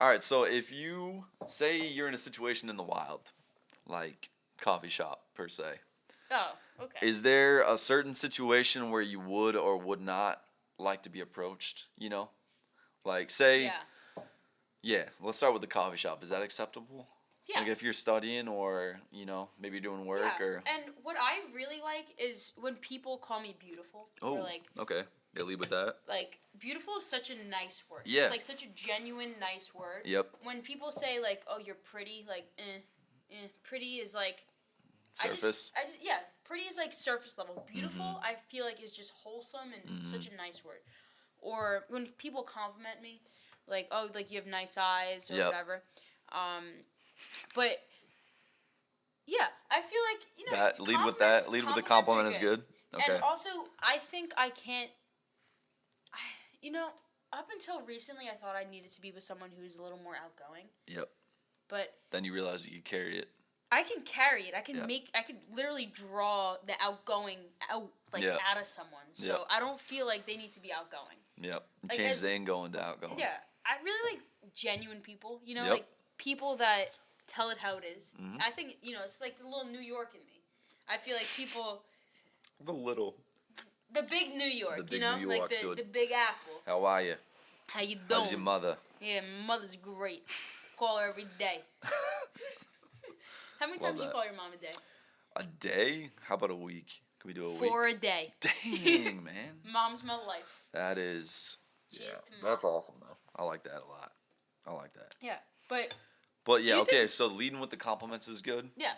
All right, so if you say you're in a situation in the wild, like coffee shop per se, Oh, okay. is there a certain situation where you would or would not like to be approached? You know, like say, Yeah. yeah, let's start with the coffee shop. Is that acceptable? Yeah. Like if you're studying or maybe you're doing work Yeah. or. And what I really like is when people call me beautiful. Oh, Or like, okay. They lead with that. like beautiful is such a nice word. Yeah. It's like such a genuine nice word. Yep. When people say like, "Oh, you're pretty," like, pretty is like. Surface. Yeah, pretty is like surface level. Beautiful, I feel like is just wholesome and such a nice word. Or when people compliment me, like, "Oh, like you have nice eyes" or Yep. whatever. But yeah, I feel like That lead with that. Lead with the compliment is good. Okay. And also, I think I can't. Up until recently, I thought I needed to be with someone who's a little more outgoing. Yep. But Then you realize that you carry it. I can carry it. I can Yep. I could literally draw the outgoing out Yep. out of someone. So Yep. I don't feel like they need to be outgoing. Yep. Like, Change as- the ingoing to outgoing. Yeah, I really like genuine people. Yep. Like people that tell it how it is. Mhm. I think it's like the little New York in me. I feel like people, The little. the big New York, The big New like York, the dude. the Big Apple. How are you? How you doing? How's your mother? Yeah, mother's great. Call her every day. How many Love times do you that. call your mom a day? A day? How about a week? Can we do a week? 4 a day. Dang, man. Mom's my life. That is. Cheers to That's mom. awesome, though. I like that a lot. I like that. Yeah, but But yeah, you okay, think- so leading with the compliments is good. yeah.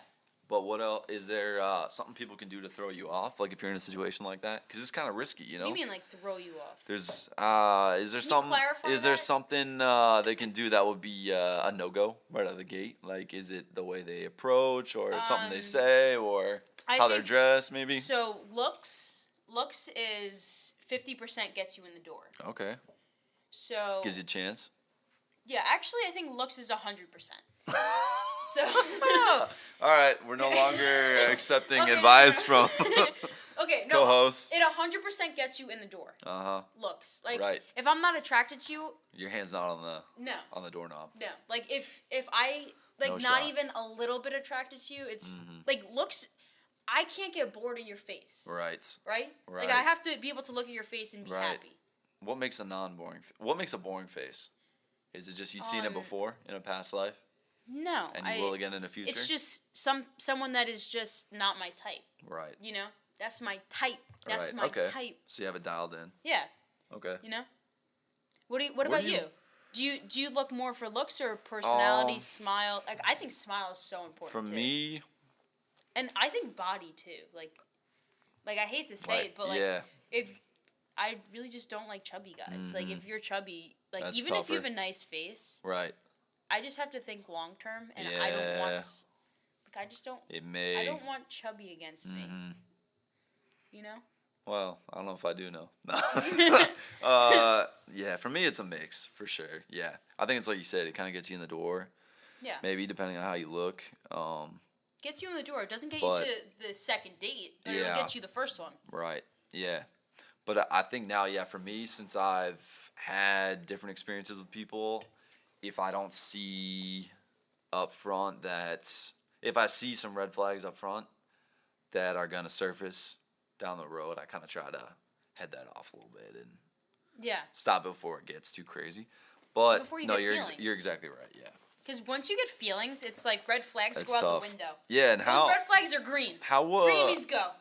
But what else? Is there something people can do to throw you off? Like if you're in a situation like that? Because it's kind of risky, you know? What do you mean, like, throw you off? There's is there you some clarify is there that? something they can do that would be a no go right out of the gate? Like is it the way they approach or something they say or I how they're think- dressed maybe? So, looks is 50% gets you in the door. Okay. So, Gives you a chance. yeah, actually, I think looks is 100%. So, All right, we're no longer accepting Okay. advice from okay, no, co-hosts. it 100% gets you in the door. Uh-huh. Looks. Like, Right. if I'm not attracted to you, Your hand's not no. on the doorknob. No, like if I like No not shot. even a little bit attracted to you, it's like looks. I can't get bored in your face, Right. right? Right. Like I have to be able to look at your face and be Right. happy. What makes a non-boring what makes a boring face? Is it just you've seen it before in a past life No, and you will again in the future? It's just someone that is just not my type. Right. You know, that's my type. That's Right, my okay. type. So you have it dialed in. Yeah, Okay. you know. What What about do you? you- Do you look more for looks or personality, smile? Like I think smile is so important. For too. me, And I think body too. Like I hate to say it, but like yeah, if I really just don't like chubby guys. Like if you're chubby, like That's even if you have tougher. a nice face, right. I just have to think long term, and I don't want. Yeah. Like I just don't. It may. I don't want chubby against me. Mhm. You know. Well, I don't know if I do know. Yeah, for me it's a mix for sure. Yeah, I think it's like you said. It kind of gets you in the door. Yeah. Maybe depending on how you look. Gets you in the door. It doesn't get But- you to the second date, but Yeah. it'll get you the first one. Right. Yeah. But I think now, yeah, for me, since I've had different experiences with people, if I don't see up front that, if I see some red flags up front that are going to surface down the road, I kind of try to head that off a little bit and Yeah. stop it before it gets too crazy. But Before you no, get you're feelings. you're exactly right. Yeah. Because once you get feelings, it's like red flags That's go out tough. the window. Yeah, and how Those red flags are green. how Green means go.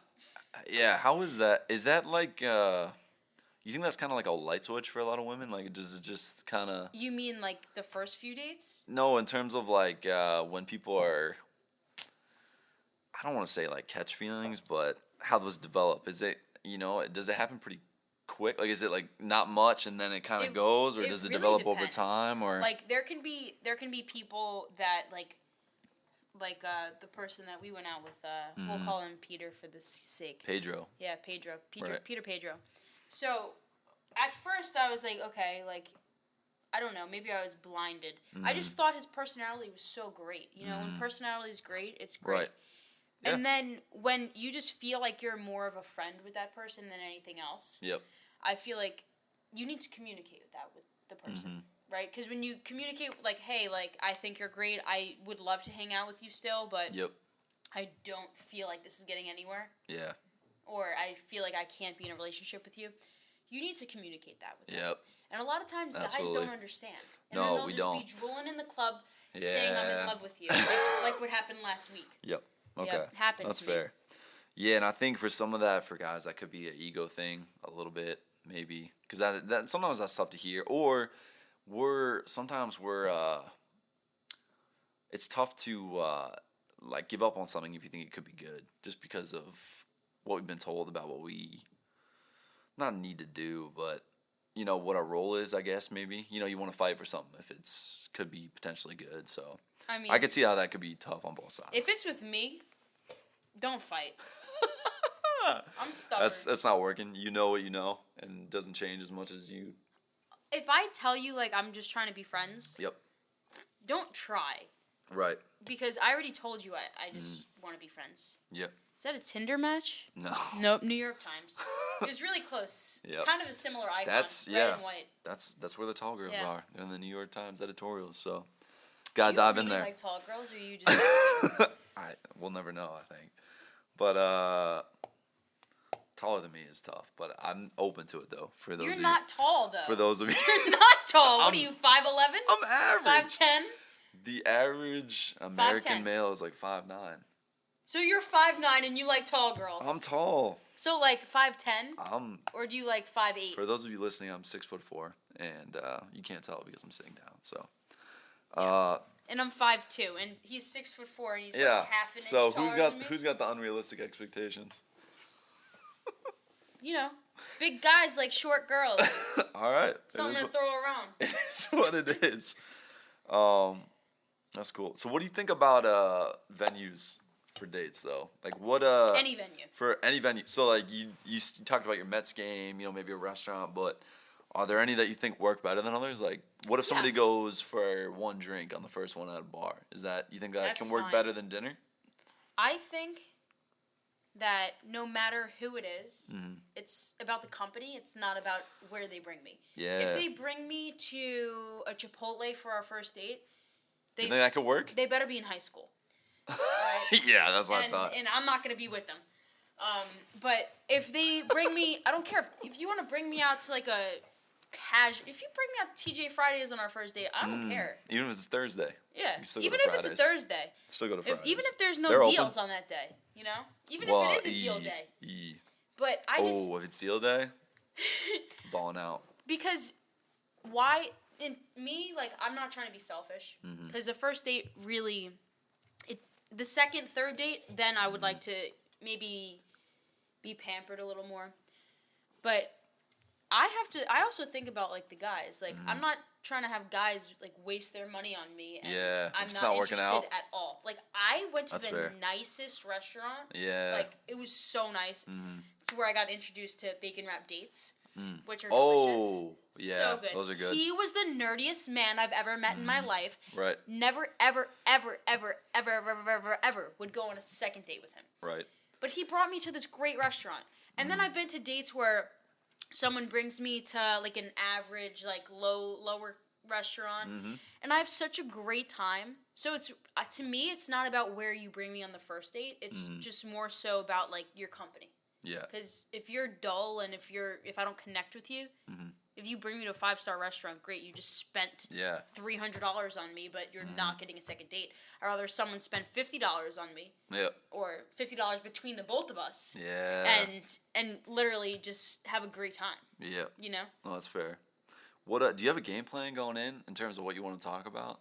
yeah, how is that? Is that like you think that's kind of like a light switch for a lot of women? Like does it just kind of You mean like the first few dates? No, in terms of like when people are, I don't want to say like catch feelings, but how those develop. Is it, does it happen pretty quick? Like, is it like not much and then it kind of goes, or it does it really develop over depends. time? Or Like there can be people that like the person that we went out with. We'll call him Peter for the sake. Pedro. Yeah, Pedro. Right. Peter Pedro. So, at first I was like, okay, like, I don't know, maybe I was blinded. I just thought his personality was so great. You know, when personality is great, it's great. Right. Yeah. And then when you just feel like you're more of a friend with that person than anything else, Yep. I feel like you need to communicate with that with the person. right? Because when you communicate, like, hey, like, I think you're great. I would love to hang out with you still, but Yep. I don't feel like this is getting anywhere. Yeah. Or I feel like I can't be in a relationship with you. You need to communicate that with them. Yep. And a lot of times, Absolutely. guys don't understand. And No, then they'll we just don't. be drooling in the club saying, I'm in Yeah. love with you. Like what happened last week. Yep. Okay. Yep, happened That's to me. fair. Yeah, and I think for some of that, for guys, that could be an ego thing a little bit, maybe, because that sometimes that's tough to hear. Or sometimes it's tough to like give up on something if you think it could be good, just because of what we've been told about what we not need to do, but what our role is, I guess. Maybe you want to fight for something if it's could be potentially good. So I mean, I could see how that could be tough on both sides. if it's with me, don't fight. I'm stubborn. That's not working. You know what you know, and it doesn't change as much as you. If I tell you, like, I'm just trying to be friends, Yep. don't try. Right. Because I already told you I just want to be friends. Yep. Is that a Tinder match? No. Nope, New York Times. It was really close. Yep. Kind of a similar icon, That's red and white. That's where the tall girls Yeah. are. They're in the New York Times editorials. So, gotta Do you dive really in there. like tall girls, or you just... We'll never know. I think, but taller than me is tough. But I'm open to it though. For those You're of not tall, though. you, for those of you, You're not tall. What are you, 5'11"? I'm average. 5'10"? The average American 5'10". male is like 5'9". So you're 5'9" and you like tall girls. I'm tall. So like 5'10"? Or do you like 5'8"? For those of you listening, I'm 6'4", and you can't tell because I'm sitting down. So, And I'm 5'2", and he's 6'4", and he's yeah. like half an So inch taller than me. who's got the unrealistic expectations? You know, big guys like short girls. All right. Something to throw around. It is what it is. That's cool. So, what do you think about venues for dates, though? Like, what Any venue. for any venue? So, like, you talked about your Mets game, maybe a restaurant, but are there any that you think work better than others? Like, what if somebody goes for one drink on the first one at a bar? You think that That's can work fine. better than dinner? I think that no matter who it is, Mm-hmm. it's about the company. It's not about where they bring me. Yeah. If they bring me to a Chipotle for our first date, You think that could work? they better be in high school. Right? Yeah, that's what I thought. And I'm not going to be with them. But if they bring me, I don't care. If you want to bring me out to like a if you bring me out TJ Fridays on our first date, I don't care. Even if it's Thursday. Yeah. You still go Even to if it's a Fridays. Thursday. Still go to Fridays. Even if there's no They're open. deals on that day, Even if it is a deal day. But I just if it's deal day, balling out. because why in me like I'm not trying to be selfish Mm-hmm. because the first date really the second third date then I would like to maybe be pampered a little more, but I also think about like the guys, like I'm not trying to have guys like waste their money on me and Yeah, I'm if not, it's not working interested out. at all. Like I went to That's the fair. nicest restaurant. Yeah. Like it was so nice. It's where I got introduced to bacon wrap dates, which are delicious. Oh, yeah, So good. those are good. He was the nerdiest man I've ever met in my life. Right, Never, ever, ever, ever, ever, ever, ever, ever, ever would go on a second date with him. right. But he brought me to this great restaurant. And then I've been to dates where someone brings me to like an average, like lower restaurant, and I have such a great time. So it's to me, it's not about where you bring me on the first date. It's just more so about like your company. Yeah. Because if you're dull and if I don't connect with you, if you bring me to a 5-star restaurant, great, you just spent Yeah. $300 on me, but you're not getting a second date. I'd rather someone spend $50 on me Yep. or $50 between the both of us, Yeah. and literally just have a great time. Yep. No, that's fair. What do you have a game plan going in terms of what you want to talk about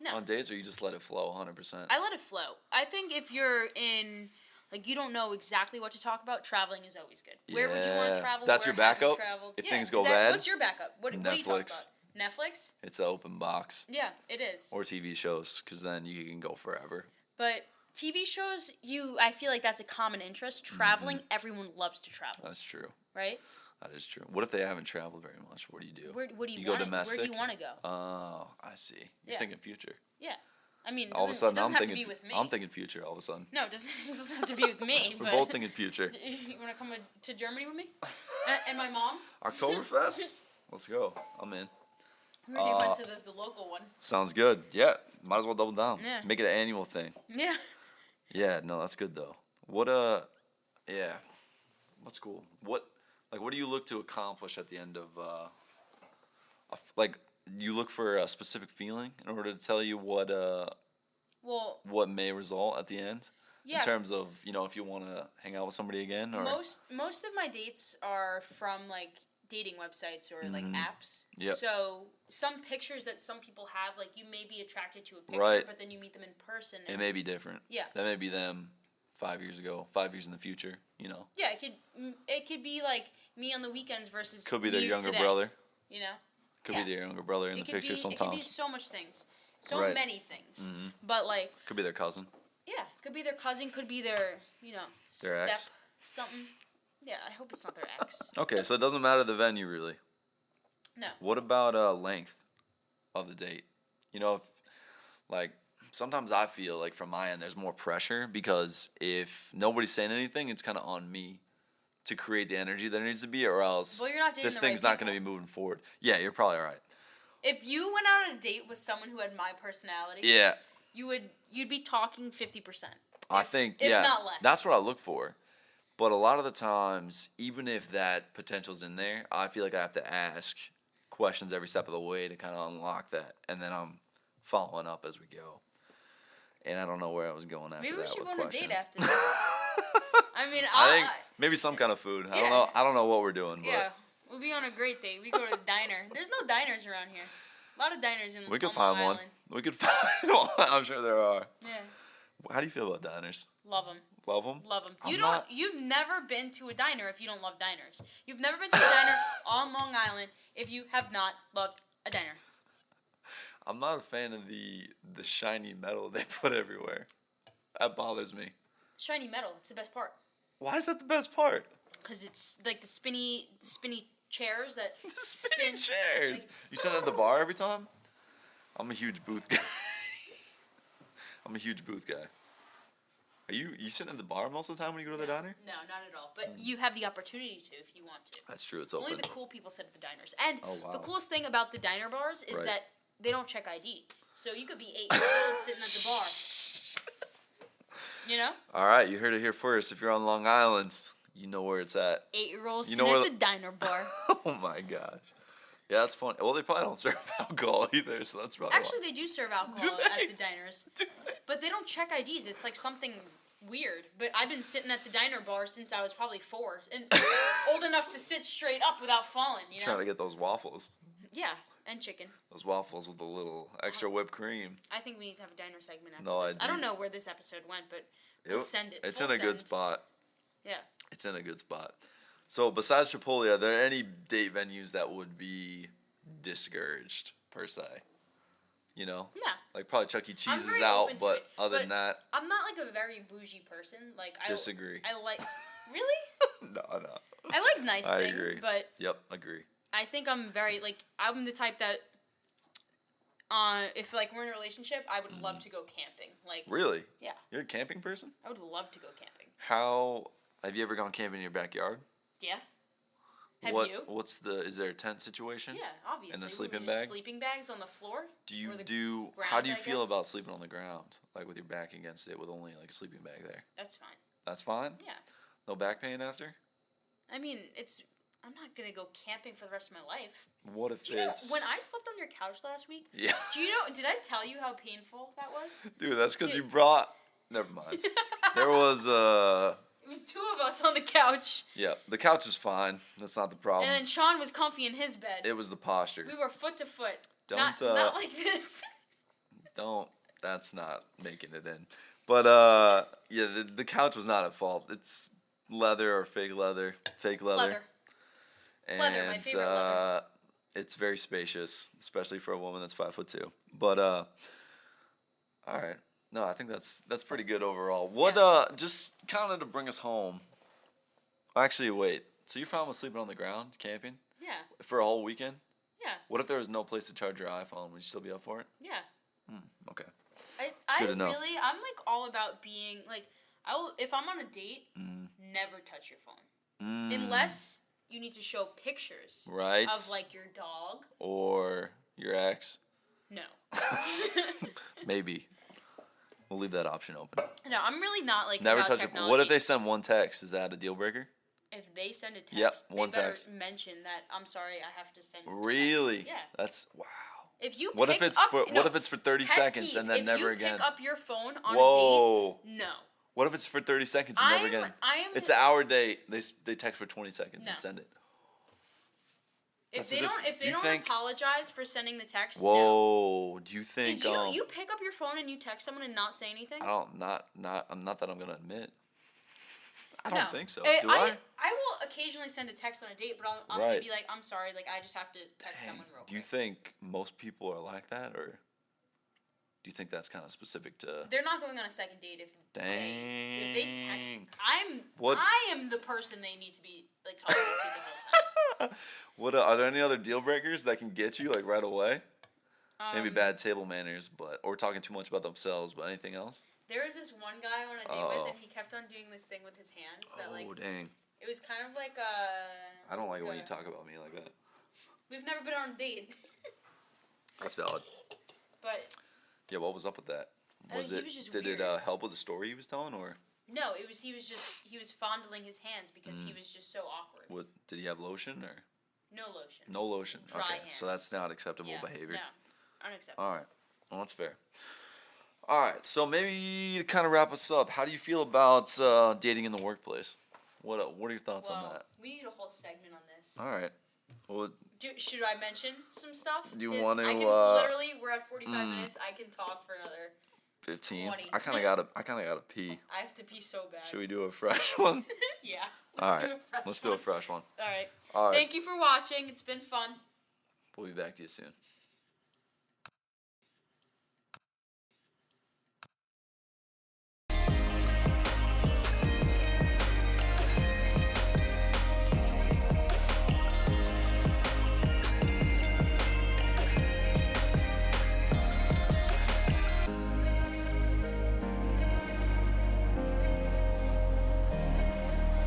on dates, or you just let it flow 100%? I let it flow. I think if you're in like you don't know exactly what to talk about, traveling is always good. Where would you want to Yeah. travel? That's Where your have you backup? traveled? If Yeah, things go is that- bad? What's your backup? What are you talking Netflix. about? Netflix? It's an open box. Yeah, it is. Or TV shows, because then you can go forever. But TV shows, I feel like that's a common interest. Traveling, everyone loves to travel, That's true. right? That is true. What if they haven't traveled very much? What do you do? What do you You go want? Where domestic? do you want to go? Oh, I see. You're Yeah. thinking future. Yeah, I mean, All of a it sudden, doesn't I'm have thinking. to be with me. I'm thinking future. All of a sudden, No, it doesn't have to be with me. we're but both thinking future. You want to come to Germany with me? And my mom? Oktoberfest. Let's go. I'm in. We already went to the local one. Sounds good. Yeah, might as well double down. Yeah. Make it an annual thing. Yeah. Yeah, no, that's good though. Yeah, what's cool? What do you look to accomplish at the end of like you look for a specific feeling in order to tell you Well, what may result at the end yeah. in terms of if you want to hang out with somebody again or Most of my dates are from like dating websites or like apps. Yep. So some pictures that some people have, like you may be attracted to a picture, Right. but then you meet them in person. it may be different. Yeah. That may be them 5 years ago, 5 years in the future. Yeah, it could be like me on the weekends versus Could be their me younger today, brother. You know. Could Yeah. be their younger brother in It the could picture be, sometimes. It could be so much things, so Right. many things. But like, Could be their cousin. yeah, could be their cousin, could be their Their step ex. something. Yeah, I hope it's not their ex. Okay, so it doesn't matter the venue really. No. What about length of the date? If like sometimes I feel like from my end there's more pressure because if nobody's saying anything, it's kind of on me to create the energy there needs to be, or else Well, you're not dating this the right thing's not going to people. be moving forward. Yeah, you're probably right. If you went out on a date with someone who had my personality, Yeah, you'd be talking 50%. I think if yeah, not less. that's what I look for. But a lot of the times, even if that potential's in there, I feel like I have to ask questions every step of the way to kind of unlock that, and then I'm following up as we go. And I don't know where I was going after Maybe that we should with go on a questions. date after this. I mean, I think maybe some kind of food. I don't Yeah. know. I don't know what we're doing, but yeah, we'll be on a great date. We go to a diner. There's no diners around here. A lot of diners in we could on find Long one. Island. We could find one. I'm sure there are. Yeah, How do you feel about diners? love them. Love them? Love them. I'm You've not- never been to a diner if you don't love diners. You've never been to a diner on Long Island if you have not loved a diner. I'm not a fan of the shiny metal they put everywhere. That bothers me. Shiny metal. It's the best part. Why is that the best part? Cause it's like the spinny chairs that The spinning spin. chairs. like- You sit at the bar every time? I'm a huge booth guy. I'm a huge booth guy. Are you sitting at the bar most of the time when you go to the diner? No, not at all. But you have the opportunity to if you want to. That's true. It's Only open. the cool people sit at the diners. And Oh, wow. the coolest thing about the diner bars is Right. that they don't check ID. So you could be 8 years old sitting at the bar. You know? All right, you heard it here first. If you're on Long Island, you know where it's at. 8-year-olds You sitting know at where the diner bar. Oh my gosh. Yeah, that's funny. Well, they probably don't serve alcohol either, so that's probably Actually, they do serve alcohol they? at the diners. But they don't check IDs. It's like something weird. But I've been sitting at the diner bar since I was probably 4 and old enough to sit straight up without falling, you know? trying to get those waffles. Yeah, and chicken. Those waffles with a little extra whipped cream. I think we need to have a diner segment after No, this. I I don't do. know where this episode went, but we'll send it. It's Full in a good send. spot. Yeah. It's in a good spot. So besides Chipotle, are there any date venues that would be discouraged per se? No. Like probably Chuck E. I'm Cheese is very out, open to but it, other but than that, I'm not like a very bougie person. Like disagree. I like really? No. I like nice I things, agree. but Yep, agree. I think I'm very like I'm the type that if like we're in a relationship, I would love to go camping. Like Really? yeah, You're a camping person? I would love to go camping. How have you ever gone camping in your backyard? Yeah. Have you? Is there a tent situation? Yeah, obviously. And the We sleeping just bag? Sleeping bags on the floor. Do you Or the how ground, do you I feel guess? about sleeping on the ground? Like with your back against it with only like a sleeping bag there? That's fine. That's fine? Yeah. No back pain after? I mean, I'm not gonna go camping for the rest of my life. What if Do you know it's when I slept on your couch last week? Yeah. Do you know? Did I tell you how painful that was? Dude, that's because you Dude. brought never mind. There was It was 2 of us on the couch, yeah, the couch is fine. That's not the problem. and then Sean was comfy in his bed. It was the posture. We were foot to foot. Don't, Not like this. That's not making it in. But yeah, the couch was not at fault. It's leather or fake leather. Fake leather. Leather. And Leather, my favorite leather. it's very spacious, especially for a woman that's 5'2". But all right. No, I think that's pretty good overall. What just kind of to bring us home. Actually, wait. So you're fine with sleeping on the ground, camping Yeah. for a whole weekend? Yeah. What if there was no place to charge your iPhone? Would you still be up for it? Yeah. Okay. I good to know. really I'm like all about being like I will if I'm on a date, never touch your phone unless you need to show pictures Right. of like your dog. Or your ex? No. Maybe. We'll leave that option open. No, I'm really not like Never about touch it. technology. What if they send one text? Is that a deal breaker? If they send a text, Yep, they one better text. mention that I'm sorry, I have to send. Really? Text. Yeah. That's wow. If you What if pick it's up, for no, what if it's for 30 pet seconds peeve, and then never if you again? pick up your phone on Whoa. a date, no. What if it's for 30 seconds and never again? I am. It's an hour date. They text for 20 seconds No. and send it. If That's they just- don't, if do they you don't think- apologize for sending the text, no. Whoa. Do you think If you pick up your phone and you text someone and not say anything, I don't not that I'm gonna admit. I don't think so. I Do I? I will occasionally send a text on a date, but I'm Right. gonna be like, I'm sorry, like I just have to text someone real quick. Do you think most people are like that, or do you think that's kind of specific to? They're not going on a second date if they text. What- I am the person they need to be like talking to the whole time. What are there any other deal breakers that can get you like right away? Maybe Um, bad table manners, or talking too much about themselves. But anything else? There was this one guy I went on a date Uh-oh. with, and he kept on doing this thing with his hands that like Oh dang! it was kind of like I don't like it when you a- talk about me like that. We've never been on a date, That's valid. but Yeah, what was up with that? I Was mean, it? he was just Did weird. it help with the story he was telling, or no, he was fondling his hands because he was just so awkward. what? Did he have lotion or No lotion. no lotion? Dry Okay, hands. so that's not acceptable Yeah, behavior. No, unacceptable. All right, well that's fair. All right, so maybe to kind of wrap us up, how do you feel about dating in the workplace? What are your thoughts on Well, that? we need a whole segment on this. All right. Well, Should I mention some stuff? Do you 'Cause want to, I can literally. We're at 45 minutes. I can talk for another. 15. 20. I kind of gotta pee. I have to pee so bad. Should we do a fresh one? Yeah. All Let's right. do a fresh Let's do a fresh one. All right. All right. Thank you for watching. It's been fun. We'll be back to you soon.